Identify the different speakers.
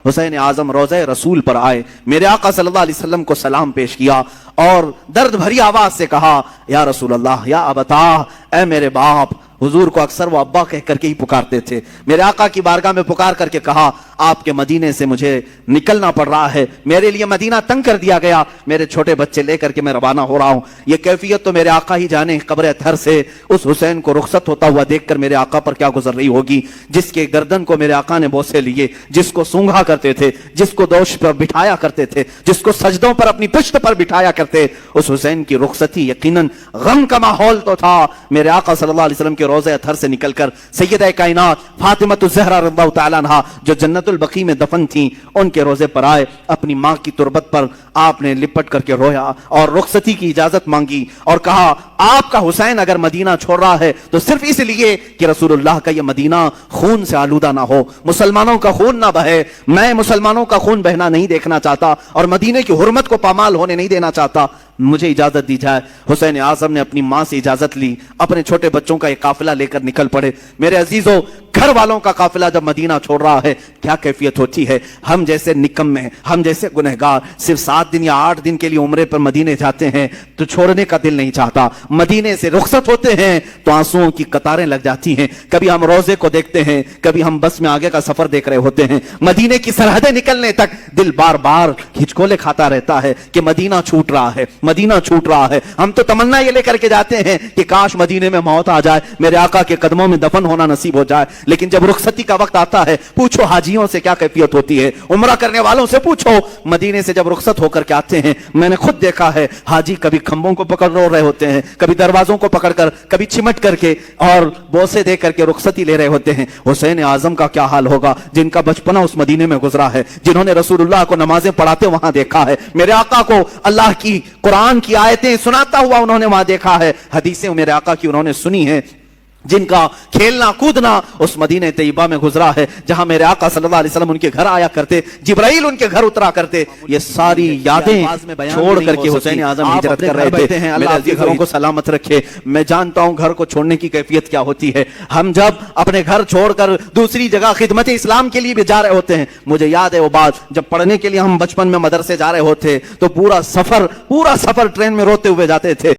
Speaker 1: حسین اعظم روضہ رسول پر آئے، میرے آقا صلی اللہ علیہ وسلم کو سلام پیش کیا اور درد بھری آواز سے کہا، یا رسول اللہ، یا ابتا، اے میرے باپ۔ حضور کو اکثر وہ ابا کہہ کر کے ہی پکارتے تھے۔ میرے آقا کی بارگاہ میں پکار کر کے کہا، آپ کے مدینے سے مجھے نکلنا پڑ رہا ہے، میرے لیے مدینہ تنگ کر دیا گیا، میرے چھوٹے بچے لے کر کے میں روانہ ہو رہا ہوں۔ یہ کیفیت تو میرے آقا ہی جانے، قبر اطہر سے اس حسین کو رخصت ہوتا ہوا دیکھ کر میرے آقا پر کیا گزر رہی ہوگی، جس کے گردن کو میرے آقا نے بوسے لیے، جس کو سونگھا کرتے تھے، جس کو دوش پر بٹھایا کرتے تھے، جس کو سجدوں پر اپنی پشت پر بٹھایا کرتے۔ اس حسین کی رخصتی یقیناً غم کا ماحول تو تھا۔ میرے آقا صلی اللہ علیہ وسلم کے روضہ اطہر سے نکل کر سیدہ کائنات فاطمہ الزہرا رضی اللہ تعالیٰ عنہا جو جنت البقیع میں دفن تھیں، ان کے روضے پر آئے، اپنی ماں کی تربت پر آپ نے لپٹ کر کے رویا اور رخصتی کی اجازت مانگی اور کہا، آپ کا حسین اگر مدینہ چھوڑ رہا ہے تو صرف اس لیے کہ رسول اللہ کا یہ مدینہ خون سے آلودہ نہ ہو، مسلمانوں کا خون نہ بہے، میں مسلمانوں کا خون بہنا نہیں دیکھنا چاہتا اور مدینے کی حرمت کو پامال ہونے نہیں دینا چاہتا، مجھے اجازت دی جائے۔ حسین اعظم نے اپنی ماں سے اجازت لی، اپنے چھوٹے بچوں کا ایک قافلہ لے کر نکل پڑے۔ میرے عزیزوں، گھر والوں کا قافلہ جب مدینہ چھوڑ رہا ہے کیا کیفیت ہوتی ہے؟ ہم جیسے نکمے، ہم جیسے گنہگار صرف 7 دن یا 8 دن کے لیے عمرے پر مدینے جاتے ہیں تو چھوڑنے کا دل نہیں چاہتا، مدینے سے رخصت ہوتے ہیں تو آنسوؤں کی قطاریں لگ جاتی ہیں۔ کبھی ہم روزے کو دیکھتے ہیں، کبھی ہم بس میں آگے کا سفر دیکھ رہے ہوتے ہیں، مدینے کی سرحدیں نکلنے تک دل بار بار ہچکولے کھاتا رہتا ہے کہ مدینہ چھوٹ رہا ہے، مدینہ چھوٹ رہا ہے۔ ہم تو تمنا یہ لے کر کے جاتے ہیں کہ کاش مدینے میں موت آ جائے، میرے آقا کے قدموں میں دفن ہونا نصیب ہو جائے، لیکن جب رخصتی کا وقت آتا ہے، پوچھو حاجیوں سے کیا کیفیت ہوتی ہے، عمرہ کرنے والوں سے پوچھو، مدینے سے جب رخصت ہو کر کے آتے ہیں، میں نے خود دیکھا ہے حاجی کبھی کھمبوں کو پکڑ رہے ہوتے ہیں، کبھی دروازوں کو پکڑ کر، کبھی چمٹ کر کے اور بوسے دے کر کے رخصتی لے رہے ہوتے ہیں۔ حسین اعظم کا کیا حال ہوگا جن کا بچپنا اس مدینے میں گزرا ہے، جنہوں نے رسول اللہ کو نمازیں پڑھاتے وہاں دیکھا ہے، میرے آقا کو اللہ کی قرآن کی آیتیں سناتا ہوا انہوں نے وہاں دیکھا ہے، حدیثیں میرے آقا کی انہوں نے سنی ہیں، جن کا کھیلنا کودنا اس مدینہ طیبہ میں گزرا ہے جہاں میرے آقا صلی اللہ علیہ وسلم ان کے گھر آیا کرتے، جبرائیل ان کے گھر اترا کرتے۔ یہ ساری یادیں چھوڑ کر کے حسین اعظم ہجرت کر رہے تھے۔ اللہ آپ کے گھروں کو سلامت رکھے۔ میں جانتا ہوں گھر کو چھوڑنے کی کیفیت کیا ہوتی ہے، ہم جب اپنے گھر چھوڑ کر دوسری جگہ خدمت اسلام کے لیے بھی جا رہے ہوتے ہیں۔ مجھے یاد ہے وہ بات جب پڑھنے کے لیے ہم بچپن میں مدرسے جا رہے ہوتے تو پورا سفر ٹرین میں روتے ہوئے جاتے تھے۔